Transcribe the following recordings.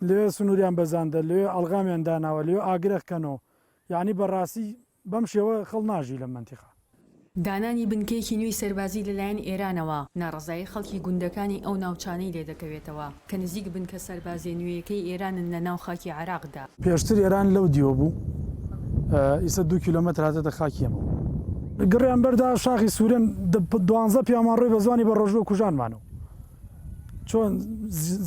لێ سنووریان بەزاندە لێ ئەڵغامیان داناوە لێ ئاگرەکەنەوە یعنی بەڕاستی بەم شێوە خەڵ ناژی لە منتیقا. دانانی بنکەیەکی نوێی سەربازی لەلایەن ئێرانەوە ناڕزایی خەڵکی گوندەکانی ئەو ناوچانەی لێ دەکەوێتەوە کە نزیک بن کە سەربازیە نوێیەکەی ئێرانن لە ناو خاکی عێراقدا. پێشتر ئێران لەو دیوە بوو ئیسە 2 کیلۆمەتر هاتەتە خاکیەمەوە گڕیان بەردا شاخی سوورێن 12 پیامان ڕۆی بە زوانی بە ڕۆژوە کوژانمانەوە چۆن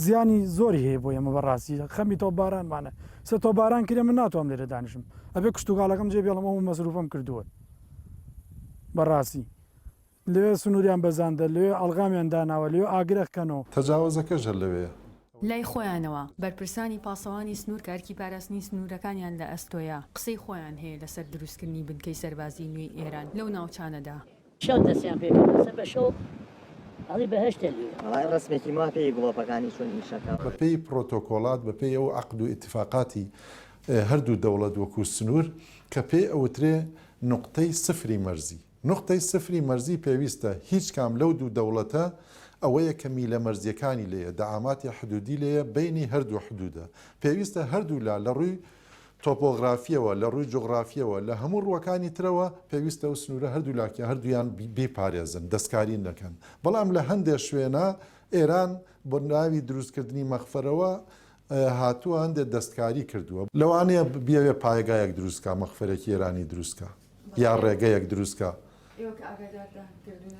زیانی زۆری هەیە بۆ ئێمە بەڕاستی خەمی تۆ بارانمانە سە تۆ باران کرێ من ناتوانم لێرە دانیشم ئەبێ کشتتوگاڵەکەم جێ بێڵم ئەو مەسروفم کردووە بەڕاستی لێ سنووریان بەزاندە لێ ئەڵغامیان داناوە لێ ئاگرەکەنەوە تەجاوزەکەش هەر لەوەیە لای خۆیانەوە بەرپرسانی پاسەوانی سنوور کارکی پاراستنی سنوورەکانیان لە ئەستۆیا قسەی خۆیان هەیە لەسەر دروستکردنی بنکەی سەربازی نوێی ئێران لەو ناوچانەدا شەو دەستیان پێ بە شەو ئەڵی بەهشتە ئەڵای ڕسمێکی ما پێی گڵۆپەکانی چۆن ئیشەکە بەپێی پرۆتۆکۆلات بەپێی ئەو عەقد و ئیتیفاقاتی هەردوو دەوڵەت وەکو سنوور کە پێی ئەوترێ نقطەی سفری مەرزی نقطەی سفری مەرزی پێویستە هیچ کام لەو دوو دەوڵەتە ئەوەیە کە میلە مەرزیەکانی لێیە دەعاماتی حدودی لێیە بینی هەردوو حدودە پێویستە هەردوولا لە ڕووی تۆپۆغرافیەوە لە ڕووی جغرافیەوە لە هەموو ڕووەکانی ترەوە پێویستە و سنوورە هەردوولاکە هەردوویان بپارێزن دەستکاری نەکەن بەڵام لە هەندێک شوێنە ئێران بۆ ناوی دروستکردنی مەخفەرەوە هاتووە هەندێک دەستکاری کردووە لەوانەیە بیاوێ پایگایەک دروستکە مەخفەرێکی ئێرانی دروستکە یا ڕێگەیەک دروستکە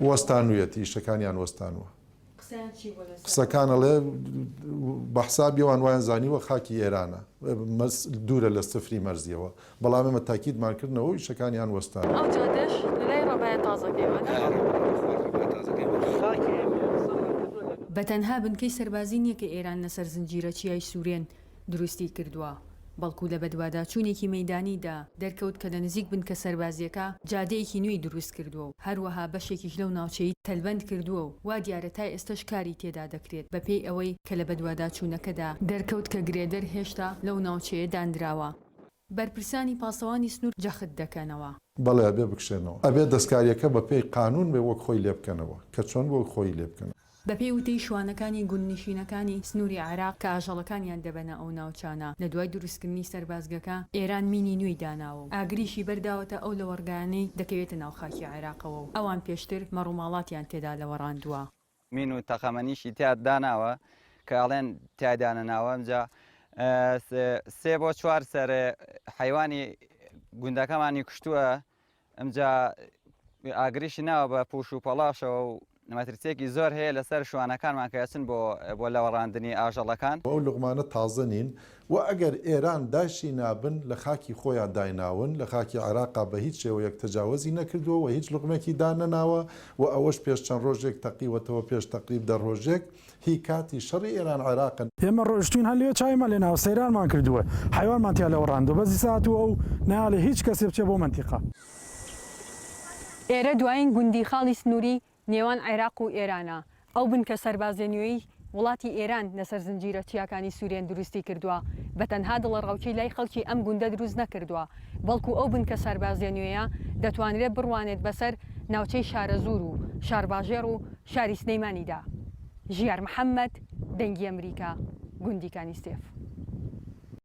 وەستانویەتی شەکانیان وەستانوە قسەکانەڵێ بەحسابیەوان وایان زانیوە خاکی ئێرانە دوورە لە سفری مەرزیەوە بەڵام ئێمە تاکیدمانکردنەوەی شەکانیان وەستان ئەو جادەش لەلای ڕەبایە تازەکەیوە بەتەنها بنکەی سەربازی نییە کە ئێران لەسەر زنجیرە چیای سوورێن دروستی کردووە بەڵکو لە بەدوادا چوونێکی مەیدانیدا دەرکەوت کە لە نزیک بن کە سەربازیەکە جادەیەکی نوێی دروست کردووە و هەروەها بەشێکیش لەو ناوچەی تەلبەند کردووە و وا دیارە تا ئێستش کاری تێدا دەکرێت بەپێی ئەوەی کە لە بەدوادا چوونەکەدا دەرکەوت کە گرێدەر هێشتا لەو ناوچەیە دانراوە بەرپرسانی پاسەوانی سنوور جەخت دەکەنەوە بەڵێ ئەبێ بکشێنەوە ئەبێ دەستکاریەکە بەپێی قانون بێ وەک خۆی لێ بکەنەوە کە چۆن بۆ خۆی لێ بکەن بەپێی وتەی شوانەکانی گوندنشینەکانی سنووری عێراق کە ئاژەڵەکانیان دەبەنە ئەو ناوچانە لە دوای دروستکردنی سەربازگەکە ئێران مینی نوێی داناوە و ئاگریشی بەرداوەتە ئەو لە وەرگانەی دەکەوێتە ناو خاکی عێراقەوە و ئەوان پێشتر مەڕووماڵاتیان تێدا لەوەڕاندووە مین و تەخەمەنیشی تیاد داناوە کە ئەڵێن تیادانە ناوە ئەمجا 3 بۆ 4 سەر حیوانی گوندەکەمانی کوشتووە ئەمجا ئاگریشی ناوە بە پوش و پەڵاشەوە و مەترسێکی زۆر هەیە لەسەر شوانەکانمان کە ئەچن بۆ لەوەڕاندنی ئاژەڵەکان ئەو لوقمانە تازە نین و ئەگەر ئێران داشی نابن لە خاکی خۆیان دایناون لە خاکی عێراقا بە هیچ شێوەیەک تەجاوزی نەکردووە و هیچ لوقمێکی دانەناوە و ئەوەش پێش چەند ڕۆژێک تەقیوەتەوە پێش تەقریب 10 ڕۆژێک هی کاتی شەڕی ئێران عێراقن ئێمە ڕۆژتوین هەلێ چایمە لێناوە سەیرانمان کردووە حیوانمان تیا لەوە ڕاندووە بەزی ساعتوە ئەو نایڵێ هیچ کەسێ بچێ بۆ منتیقا ئێرە دوایین گوندی خاڵی سنووری نێوان عێراق و ئێرانە ئەو بنکە سەربازیە نوێی وڵاتی ئێران لەسەر زنجیرە چیاکانی سوورێن دروستی کردووە بەتەنها دڵڕەوچەی لای خەڵکی ئەم گوندە دروست نەکردووە بەڵکو ئەو بنکە سەربازیە نوێیە دەتوانرێت بڕوانێت بەسەر ناوچەی شارە زوور و شارباژێر و شاری سلەیمانیدا ژیار محەممەد دەنگی ئەمریکا گوندی کانیستێف